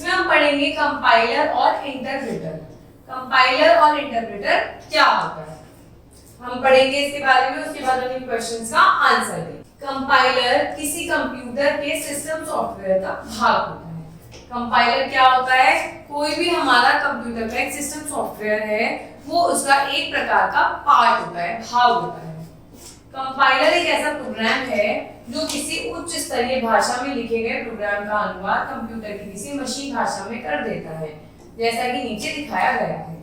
इसमें हम पढ़ेंगे कंपाइलर और इंटरप्रेटर। कंपाइलर और इंटरप्रेटर क्या होता है हम पढ़ेंगे इसके बारे में, उसके बाद हम इन क्वेश्चंस का आंसर देंगे। कंपाइलर किसी कंप्यूटर के सिस्टम सॉफ्टवेयर का भाग होता है। कंपाइलर क्या होता है? कोई भी हमारा कंप्यूटर का एक सिस्टम सॉफ्टवेयर है, वो उसका एक प्रकार का पार्ट होता है, भाग होता है। कंपाइलर एक ऐसा प्रोग्राम है जो किसी उच्च स्तरीय भाषा में लिखे गए प्रोग्राम का अनुवाद कंप्यूटर की किसी मशीन भाषा में कर देता है, जैसा कि नीचे दिखाया गया है।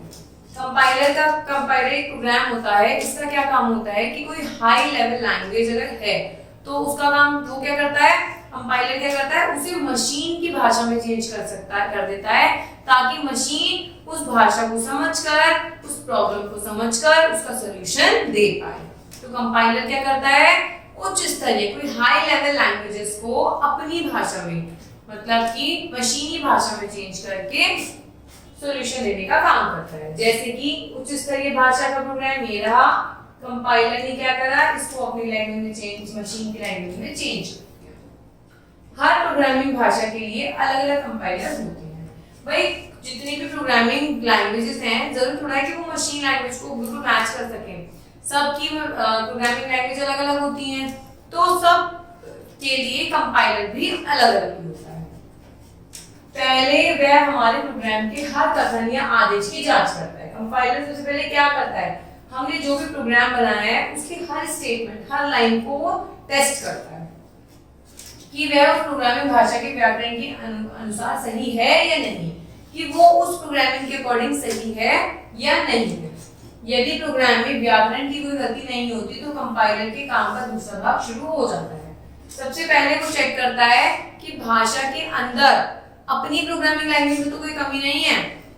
कंपाइलर एक प्रोग्राम होता है, इसका क्या काम होता है कि कोई हाई लेवल लैंग्वेज अगर है तो उसका काम वो क्या करता है, कंपाइलर क्या करता है, उसे मशीन की भाषा में चेंज कर देता है, ताकि मशीन उस भाषा को समझकर, उस प्रॉब्लम को समझकर उसका सॉल्यूशन दे पाए। तो कंपाइलर क्या करता है, उच्च स्तरीय कोई हाई लेवल लैंग्वेजेस को अपनी भाषा में, मतलब कि मशीनी भाषा में चेंज करके सॉल्यूशन देने का काम करता है। जैसे कि उच्च स्तरीय भाषा का प्रोग्राम ये रहा, कंपाइलर ने क्या करा, इसको अपनी लैंग्वेज में चेंज, मशीन की लैंग्वेज में चेंज कर दिया। हर प्रोग्रामिंग भाषा के लिए अलग अलग कंपाइलर होते हैं। भाई जितनी भी प्रोग्रामिंग लैंग्वेजेस हैं, जरूर थोड़ा है कि वो मशीन लैंग्वेज को बिल्कुल मैच कर सके। सबकी प्रोग्रामिंग लैंग्वेज अलग अलग होती हैं, तो सब के लिए कंपाइलर भी अलग अलग होता है। पहले वह हमारे प्रोग्राम के हर कथन या आदेश की जांच करता है। कंपाइलर सबसे पहले क्या करता है, हमने जो भी प्रोग्राम बनाया है उसकी हर स्टेटमेंट, हर लाइन को वो टेस्ट करता है कि वह उस प्रोग्रामिंग भाषा के व्याकरण के अनुसार सही है या नहीं, कि वो उस प्रोग्रामिंग के अकॉर्डिंग सही है या नहीं है। यदि प्रोग्राम में व्याकरण की कोई गलती नहीं होती तो कंपाइलर के काम का दूसरा भाग शुरू हो जाता है। सबसे पहले वो चेक करता है कि भाषा के अंदर अपनी प्रोग्रामिंग लैंग्वेज में तो कोई कमी नहीं है।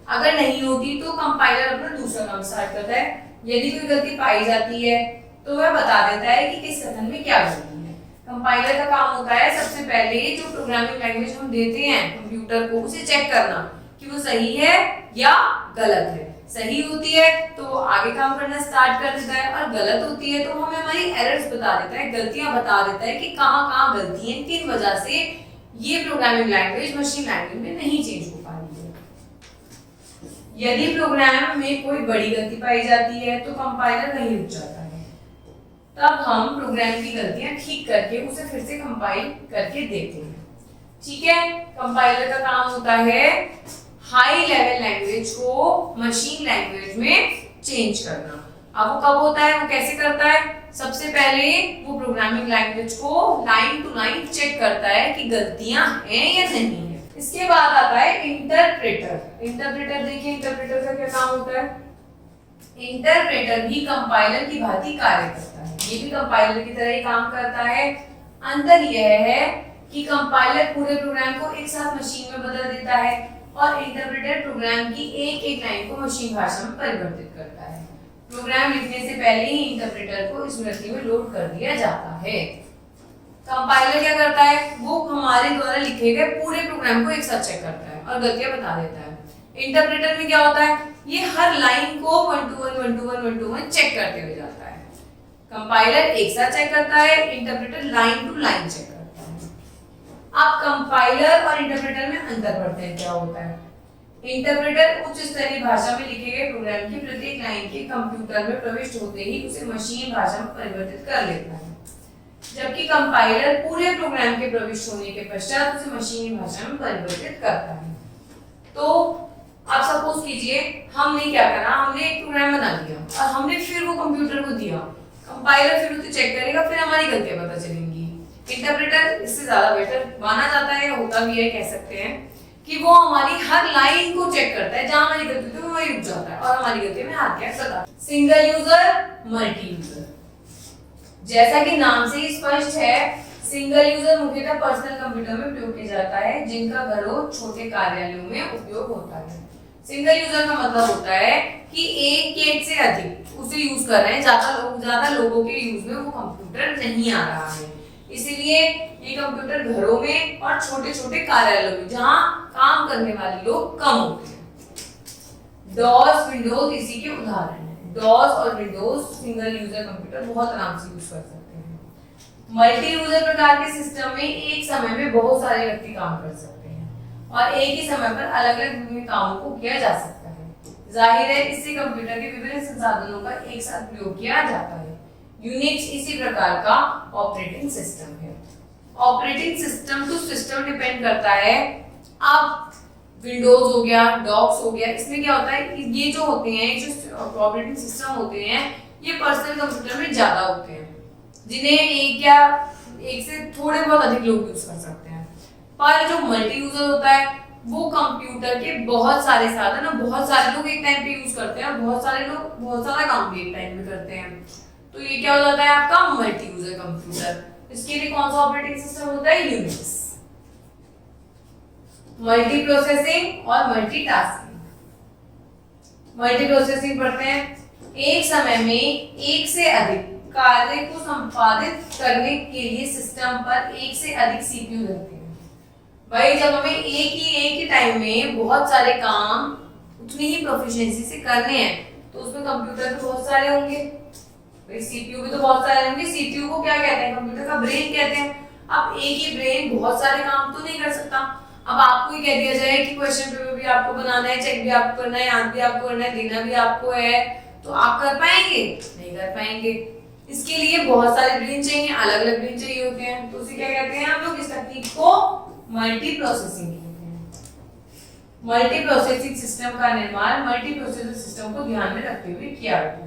अगर नहीं होती तो कंपाइलर अपना दूसरा काम स्टार्ट करता है। यदि कोई गलती पाई जाती है तो वह बता देता है कि किस कथन में क्या गलती है। कंपाइलर का काम होता है सबसे पहले जो प्रोग्रामिंग लैंग्वेज हम देते हैं कंप्यूटर को, उसे चेक करना कि वो सही है या गलत है। सही होती है तो आगे काम करना स्टार्ट कर देता है, और गलत होती है तो हमें हमारी एरर्स बता देता है, गलतियां बता देता है कि कहाँ गलती है, किन वजह से ये प्रोग्रामिंग लैंग्वेज मशीन लैंग्वेज में नहीं चेंज हो पा रही है। यदि प्रोग्राम में कोई बड़ी गलती पाई जाती है तो कंपाइलर वहीं रुक जाता है। तब हम प्रोग्राम की गलतियां ठीक करके उसे फिर से कंपाइल करके देते हैं। ठीक है, कंपाइलर का काम होता है हाई लेवल लैंग्वेज को मशीन लैंग्वेज में चेंज करना। अब वो कब होता है, वो कैसे करता है? सबसे पहले वो प्रोग्रामिंग लैंग्वेज को लाइन टू लाइन चेक करता है कि गलतियां हैं या नहीं है। इसके बाद आता है इंटरप्रेटर। इंटरप्रेटर देखिए, इंटरप्रेटर का क्या काम होता है? इंटरप्रेटर भी कंपाइलर की भांति कार्य करता है। ये भी कंपाइलर की तरह ही काम करता है। अंतर यह है कि कंपाइलर पूरे प्रोग्राम को एक साथ मशीन में बदल देता है और इंटरप्रेटर प्रोग्राम की एक एक लाइन को मशीन भाषा में परिवर्तित करता है। प्रोग्राम लिखने से पहले ही इंटरप्रेटर को स्मृति में लोड कर दिया जाता है। कंपाइलर क्या करता है, वो हमारे द्वारा लिखे गए पूरे प्रोग्राम को एक साथ चेक करता है और गलतियां बता देता है। इंटरप्रेटर में क्या होता है, ये हर लाइन को 1 to 1 चेक करते हुए जाता है। कंपाइलर एक साथ चेक करता है, interpreter line to line check करता है। अब कंपाइलर और इंटरप्रेटर में अंतर पड़ते हैं, क्या होता है? इंटरप्रेटर उच्च स्तरीय भाषा में लिखे गए प्रोग्राम की प्रत्येक लाइन के कंप्यूटर में प्रविष्ट होते ही उसे मशीन भाषा में परिवर्तित कर लेता है, जबकि कंपाइलर पूरे प्रोग्राम के प्रविष्ट होने के पश्चात उसे मशीनी भाषा में परिवर्तित करता है। तो आप सपोज कीजिए हमने क्या करा, हमने एक प्रोग्राम बना दिया और हमने फिर वो कंप्यूटर को दिया। कंपाइलर फिर उसे चेक करेगा, फिर हमारी गलतियां पता चलेंगी। इंटरप्रेटर इससे ज्यादा बेटर माना जाता है, होता भी है, कह सकते हैं कि वो हमारी हर लाइन को चेक करता है, जहां हमारी गलती होती है वहीं रुक जाता है और हमारी गलती में हाथ क्या बताता है। Single user, multi user. जैसा कि नाम से ही स्पष्ट है, सिंगल यूजर मुख्यतः पर्सनल कंप्यूटर में प्रयोग किया जाता है, जिनका घरों छोटे कार्यालयों में उपयोग होता है। सिंगल यूजर का मतलब होता है कि एक या एक से अधिक उसे यूज कर रहे हैं, ज्यादा लोगों के यूज में वो कंप्यूटर नहीं आ रहा है। इसीलिए ये कंप्यूटर घरों में और छोटे छोटे कार्यालयों में, जहां काम करने वाले लोग कम होते हैं। डॉस, विंडोज इसी के उदाहरण हैं। डॉस और विंडोज सिंगल यूजर कंप्यूटर बहुत आराम से यूज कर सकते हैं। मल्टी यूजर प्रकार के सिस्टम में एक समय में बहुत सारे व्यक्ति काम कर सकते हैं और एक ही समय पर अलग अलग विभिन्न कामों को किया जा सकता है। जाहिर है इससे कंप्यूटर के विभिन्न संसाधनों का एक साथ प्रयोग किया जाता है। यूनिक्स इसी प्रकार का ऑपरेटिंग सिस्टम है। Operating system to system depend करता है। अब विंडोज हो गया, डॉक्स हो गया, इसमें क्या होता है कि ये जो होते हैं, जो ऑपरेटिंग सिस्टम होते हैं, ये पर्सनल कंप्यूटर में ज्यादा होते हैं, जिन्हें एक से थोड़े बहुत अधिक लोग यूज कर सकते हैं। पर जो मल्टी यूजर होता है वो कंप्यूटर के बहुत सारे साधन और बहुत सारे लोग एक टाइम पे यूज करते हैं और बहुत सारे लोग बहुत सारा काम भी एक टाइम पे करते हैं। तो ये क्या हो जाता है आपका मल्टी यूजर कंप्यूटर। इसके लिए कौन सा ऑपरेटिंग सिस्टम होता है? यूनिक्स। मल्टी प्रोसेसिंग और मल्टीटास्किंग। मल्टी प्रोसेसिंग पढ़ते हैं। एक समय में एक से अधिक कार्य को संपादित करने के लिए सिस्टम पर एक से अधिक सीपीयू रहते हैं। भाई जब हमें एक ही टाइम में बहुत सारे काम उतनी ही प्रोफिशिएंसी से करने हैं तो उसमें कंप्यूटर भी बहुत सारे होंगे, भाई सीपीयू भी तो बहुत सारे होंगे। सीपीयू को क्या कहते हैं? कंप्यूटर का ब्रेन कहते हैं। अब एक ही ब्रेन बहुत सारे काम तो नहीं कर सकता। अब आपको ही कह दिया जाए कि क्वेश्चन पेपर भी आपको बनाना है, चेक भी आपको करना है, याद भी आपको करना है, देना भी आपको है, तो आप कर पाएंगे? नहीं कर पाएंगे। इसके लिए बहुत सारे ब्रेन चाहिए, अलग अलग ब्रेन चाहिए होते हैं। तो उसे क्या कहते हैं हम लोग? इस तकनीक को मल्टी प्रोसेसिंग कहते हैं। मल्टी प्रोसेसिंग सिस्टम का निर्माण मल्टी प्रोसेसर सिस्टम को ध्यान में रखते हुए किया जाता है।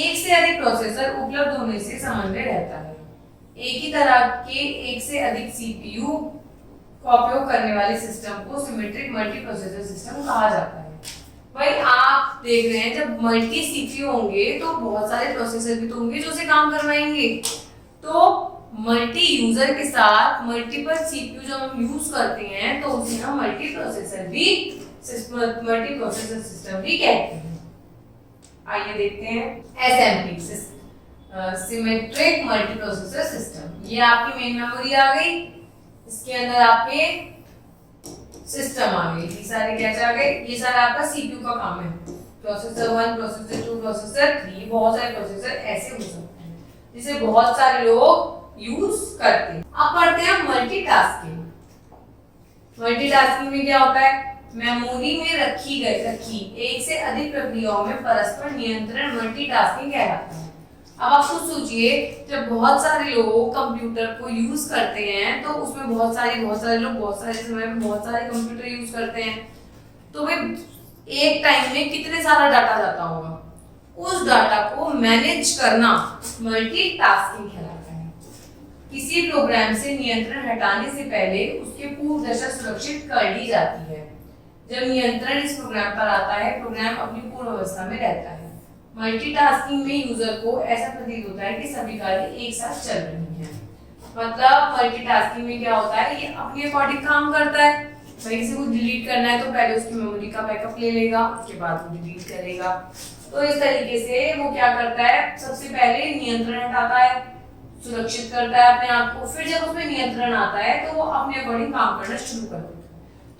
एक से अधिक प्रोसेसर उपलब्ध होने से समन्वय रहता है। एक ही तरह के एक से अधिक सीपीयू का उपयोग करने वाले सिस्टम को सिमेट्रिक मल्टी प्रोसेसर सिस्टम कहा जाता है। भाई आप देख रहे हैं जब मल्टी सीपीयू होंगे तो बहुत सारे प्रोसेसर भी तो होंगे जो उसे काम करवाएंगे। तो मल्टी यूजर के साथ मल्टीपल सीपीयू जब हम यूज करते हैं तो उसे हम मल्टी प्रोसेसर सिस्टम भी कहते हैं। आइए देखते हैं SMP symmetric multi processor system. ये आपकी मेन मेमोरी आ गई, इसके अंदर आपके सिस्टम आ गई, ये सारे क्या आ गए? ये सारा आपका सीपीयू का काम है। प्रोसेसर 1, प्रोसेसर 2, प्रोसेसर 3, बहुत सारे प्रोसेसर ऐसे हो सकते हैं जिसे बहुत सारे लोग यूज करते हैं। अब पढ़ते हैं मल्टीटास्किंग। मल्टीटास्किंग में क्या होता है? मेमोरी में रखी एक से अधिक प्रक्रियाओं में परस्पर नियंत्रण मल्टीटास्किंग कहलाता है। अब आप खुद सोचिए जब बहुत सारे लोग कंप्यूटर को यूज करते हैं तो उसमें बहुत सारे लोग बहुत सारे समय में बहुत सारे कंप्यूटर यूज करते हैं, तो वे एक टाइम में कितने सारा डाटा जाता होगा, उस डाटा को मैनेज करना मल्टीटास्किंग कहलाता है। किसी प्रोग्राम से नियंत्रण हटाने से पहले उसकी पूर्व दशा सुरक्षित कर ली जाती है। जब नियंत्रण इस प्रोग्राम पर आता है प्रोग्राम अपनी पूर्व अवस्था में रहता है। मल्टीटास्किंग में यूजर को ऐसा प्रतीत होता है कि सभी कार्य एक साथ चल रही हैं। मतलब मल्टीटास्किंग में क्या होता है, ये अपने अकॉर्डिंग काम करता है। भाई किसी को डिलीट करना है तो पहले उसकी मेमोरी का बैकअप ले लेगा, उसके बाद वो डिलीट करेगा। तो इस तरीके से वो क्या करता है, सबसे पहले नियंत्रण हटाता है, सुरक्षित करता है अपने आप को, फिर जब उसमें नियंत्रण आता है तो वो अपने अकॉर्डिंग काम करना शुरू कर देता है।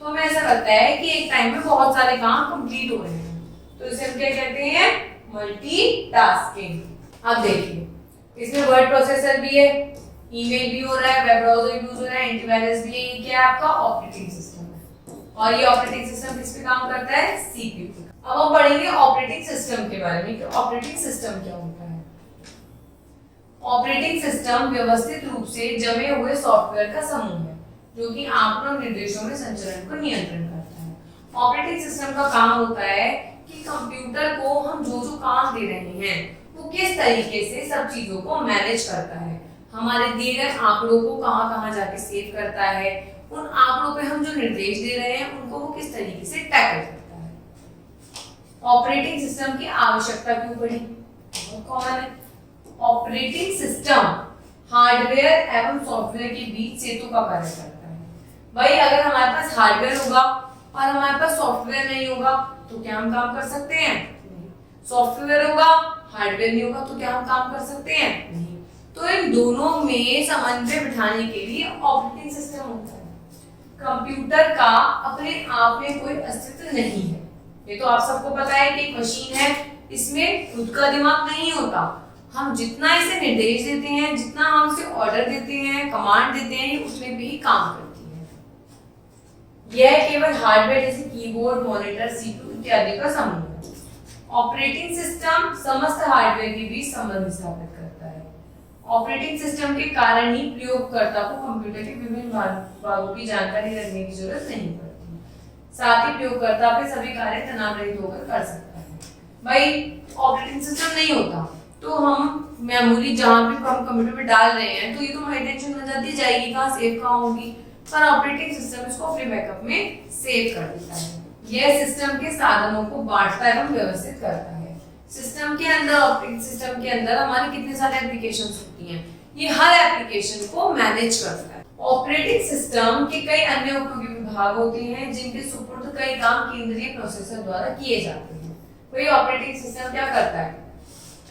तो हमें ऐसा लगता है कि एक टाइम में बहुत सारे काम कंप्लीट हो रहे हैं, तो इसे हम क्या कहते हैं? मल्टीटास्किंग। अब देखिए इसमें वर्ड प्रोसेसर भी है, ईमेल भी हो रहा है, वेब ब्राउज़र भी हो रहा है, एंटीवायरस भी है। ये क्या है आपका? ऑपरेटिंग सिस्टम है। और ये ऑपरेटिंग सिस्टम किस पे काम करता है? सीपीयू पे। अब हम पढ़ेंगे ऑपरेटिंग सिस्टम के बारे में कि ऑपरेटिंग सिस्टम क्या होता है। ऑपरेटिंग सिस्टम व्यवस्थित रूप से जमे हुए सॉफ्टवेयर का समूह है जो कि आंकड़ों निर्देशों में संचरण को नियंत्रण करता है। ऑपरेटिंग सिस्टम का काम होता है कि कंप्यूटर को हम जो जो काम दे रहे हैं वो किस तरीके से सब चीजों को मैनेज करता है, हमारे दिए गए आंकड़ों को कहां कहां जाके सेव करता है, उन आंकड़ों पे हम जो निर्देश दे रहे हैं उनको वो किस तरीके से टैकल करता है। ऑपरेटिंग सिस्टम की आवश्यकता क्यों पड़ी? बहुत कॉमन है। ऑपरेटिंग सिस्टम हार्डवेयर एवं सॉफ्टवेयर के बीच सेतु का कार्य करता है। भाई अगर हमारे पास हार्डवेयर होगा और हमारे पास सॉफ्टवेयर नहीं होगा तो क्या हम काम कर सकते हैं? सॉफ्टवेयर होगा, हार्डवेयर नहीं होगा तो क्या हम काम कर सकते हैं? नहीं। तो इन दोनों में समन्वय बिठाने के लिए ऑपरेटिंग सिस्टम होता है। कंप्यूटर का अपने आप में कोई अस्तित्व नहीं है, ये तो आप सबको पता है कि एक मशीन है, इसमें खुद का दिमाग नहीं होता। हम जितना इसे निर्देश देते हैं, जितना हम इसे ऑर्डर देते हैं, कमांड देते हैं, ये उसमें भी काम करती है। यह केवल हार्डवेयर जैसे कीबोर्ड, मॉनिटर, सीपीयू इत्यादि का समूह है। ऑपरेटिंग सिस्टम समस्त हार्डवेयर के बीच संबंध स्थापित करता है। ऑपरेटिंग सिस्टम के कारण ही प्रयोगकर्ता को कंप्यूटर के विभिन्न भागों की जानकारी रखने की जरूरत नहीं पड़ती। साथ ही प्रयोगकर्ता अपने सभी कार्य तनाव रहित होकर कर सकता है। भाई ऑपरेटिंग सिस्टम नहीं होता तो हम मेमोरी जहां भी हम कंप्यूटर में डाल रहे हैं तो ये तो हमारी टेंशन में जाती जाएगी, कहाँ सेव कहाँ होगी, पर ऑपरेटिंग सिस्टम इसको अपने बैकअप में सेव कर देता है। यह सिस्टम के साधनों को बांटता एवं व्यवस्थित करता है। सिस्टम के अंदर, ऑपरेटिंग सिस्टम के अंदर हमारे कितने सारे एप्लीकेशंस होती हैं, ये हर एप्लीकेशन को मैनेज करता है। ऑपरेटिंग सिस्टम के कई अन्य उपयोगी विभाग होते हैं जिनके सुपुर्द कई काम केंद्रीय प्रोसेसर द्वारा किए जाते हैं। वही ऑपरेटिंग सिस्टम क्या करता है,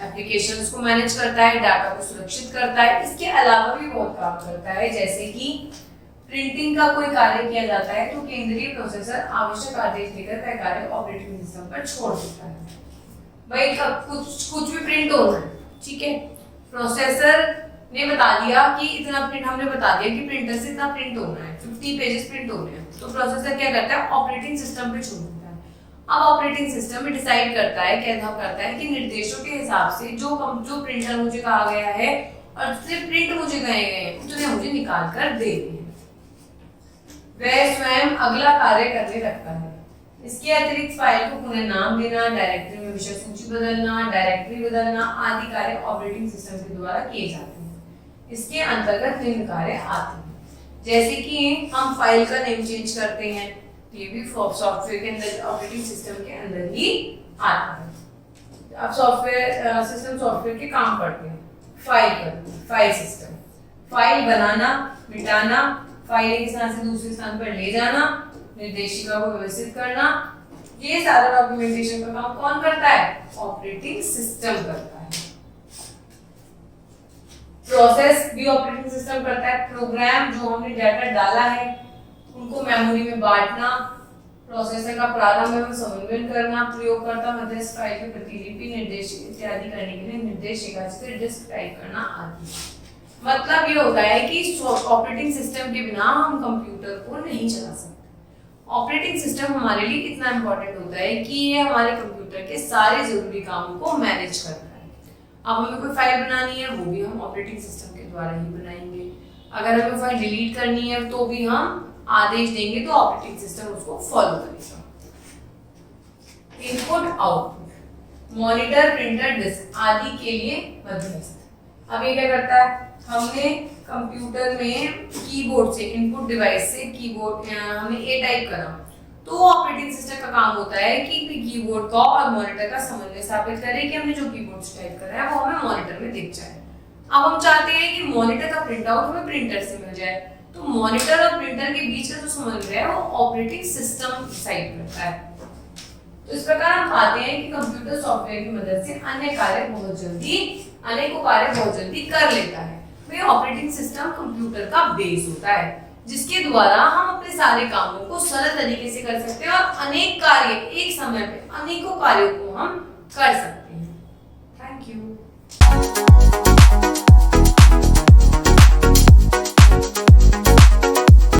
एप्लीकेशंस को मैनेज करता है, डाटा को सुरक्षित करता है। इसके अलावा भी बहुत काम करता है, जैसे कि प्रिंटिंग का कोई कार्य किया जाता है तो केंद्रीय प्रोसेसर आवश्यक आदेश देकर वह कार्य ऑपरेटिंग सिस्टम पर छोड़ देता है। भाई कुछ भी प्रिंट होना है, ठीक है, प्रोसेसर ने बता दिया कि इतना प्रिंट, हमने बता दिया कि प्रिंटर से इतना प्रिंट होना है, 50 पेजेस प्रिंट होने हैं, तो प्रोसेसर क्या करता है, ऑपरेटिंग सिस्टम पे छोड़ देता है। अब ऑपरेटिंग सिस्टम में डिसाइड करता है, कैसा करता है कि निर्देशों के हिसाब से जो प्रिंटर मुझे कहा गया है और जितने प्रिंट मुझे कहे गए हैं उतने मुझे निकाल कर दे दें। वह स्वयं अगला कार्य करने लगता है। इसके अतिरिक्त फाइल को पुनः नाम देना, डायरेक्टरी में विषय सूची बदलना, डायरेक्टरी बदलना आदि कार्य ऑपरेटिंग सिस्टम के द्वारा किए जाते हैं। इसके अंतर्गत निम्न कार्य आते हैं, जैसे कि हम फाइल का नेम चेंज करते हैं, ये भी सॉफ्टवेयर के अंदर, ऑपरेटिंग सिस्टम के अंदर ही आता है। अब सॉफ्टवेयर सिस्टम सॉफ्टवेयर के काम पढ़ते हैं। फाइल सिस्टम, फाइल बनाना, मिटाना, फाइल एक स्थान से दूसरे स्थान पर ले जाना, निर्देशिका को व्यवस्थित करना, ये सारा डॉक्यूमेंटेशन का काम कौन करता है, ऑपरेटिंग सिस्टम करता है। प्रोसेस भी ऑपरेटिंग सिस्टम करता है। प्रोग्राम जो हमने डाटा डाला है उनको मेमोरी में बांटना, प्रोसेसर का प्रारंभ एवं समन्वय करना, प्रयोगकर्ता मध्यस्थ फाइल की प्रतिलिपि, निर्देश इत्यादि करने के लिए निर्देशिका से डिस्क टाइप करना आदि। मतलब ये होता है कि ऑपरेटिंग सिस्टम के बिना हम कंप्यूटर को नहीं चला सकते। ऑपरेटिंग सिस्टम हमारे लिए इतना इंपॉर्टेंट होता है कि ये हमारे कंप्यूटर के सारे जरूरी कामों को मैनेज करता है। अब हमें कोई फाइल बनानी है वो भी हम ऑपरेटिंग सिस्टम के द्वारा ही बनाएंगे। अगर हमें फाइल डिलीट करनी है तो भी हम आदेश देंगे तो ऑपरेटिंग सिस्टम उसको फॉलो करेगा। Input output, monitor, printer, disk आदि के लिए मध्यस्थ। अब ये क्या करता है, हमने कंप्यूटर में कीबोर्ड से, इनपुट डिवाइस से कीबोर्ड हमने ए टाइप करा तो ऑपरेटिंग सिस्टम का काम होता है कि कीबोर्ड का और मॉनिटर का समन्वय स्थापित करे कि हमने जो कीबोर्ड से टाइप करा है वो हमें मॉनिटर में दिख जाए। अब हम चाहते हैं कि मॉनिटर का प्रिंट आउट हमें प्रिंटर से मिल जाए, तो मॉनिटर और प्रिंटर के बीच का जो समन्वय है वो ऑपरेटिंग सिस्टम डिसाइड करता है। तो इस प्रकार हम पाते हैं कि कंप्यूटर सॉफ्टवेयर की मदद से अनेकों कार्य बहुत जल्दी कर लेता है। तो ऑपरेटिंग सिस्टम कंप्यूटर का बेस होता है जिसके द्वारा हम अपने सारे कामों को सरल तरीके से कर सकते हैं और अनेक कार्य एक समय पे अनेकों कार्यों को हम कर सकते हैं। Thank you.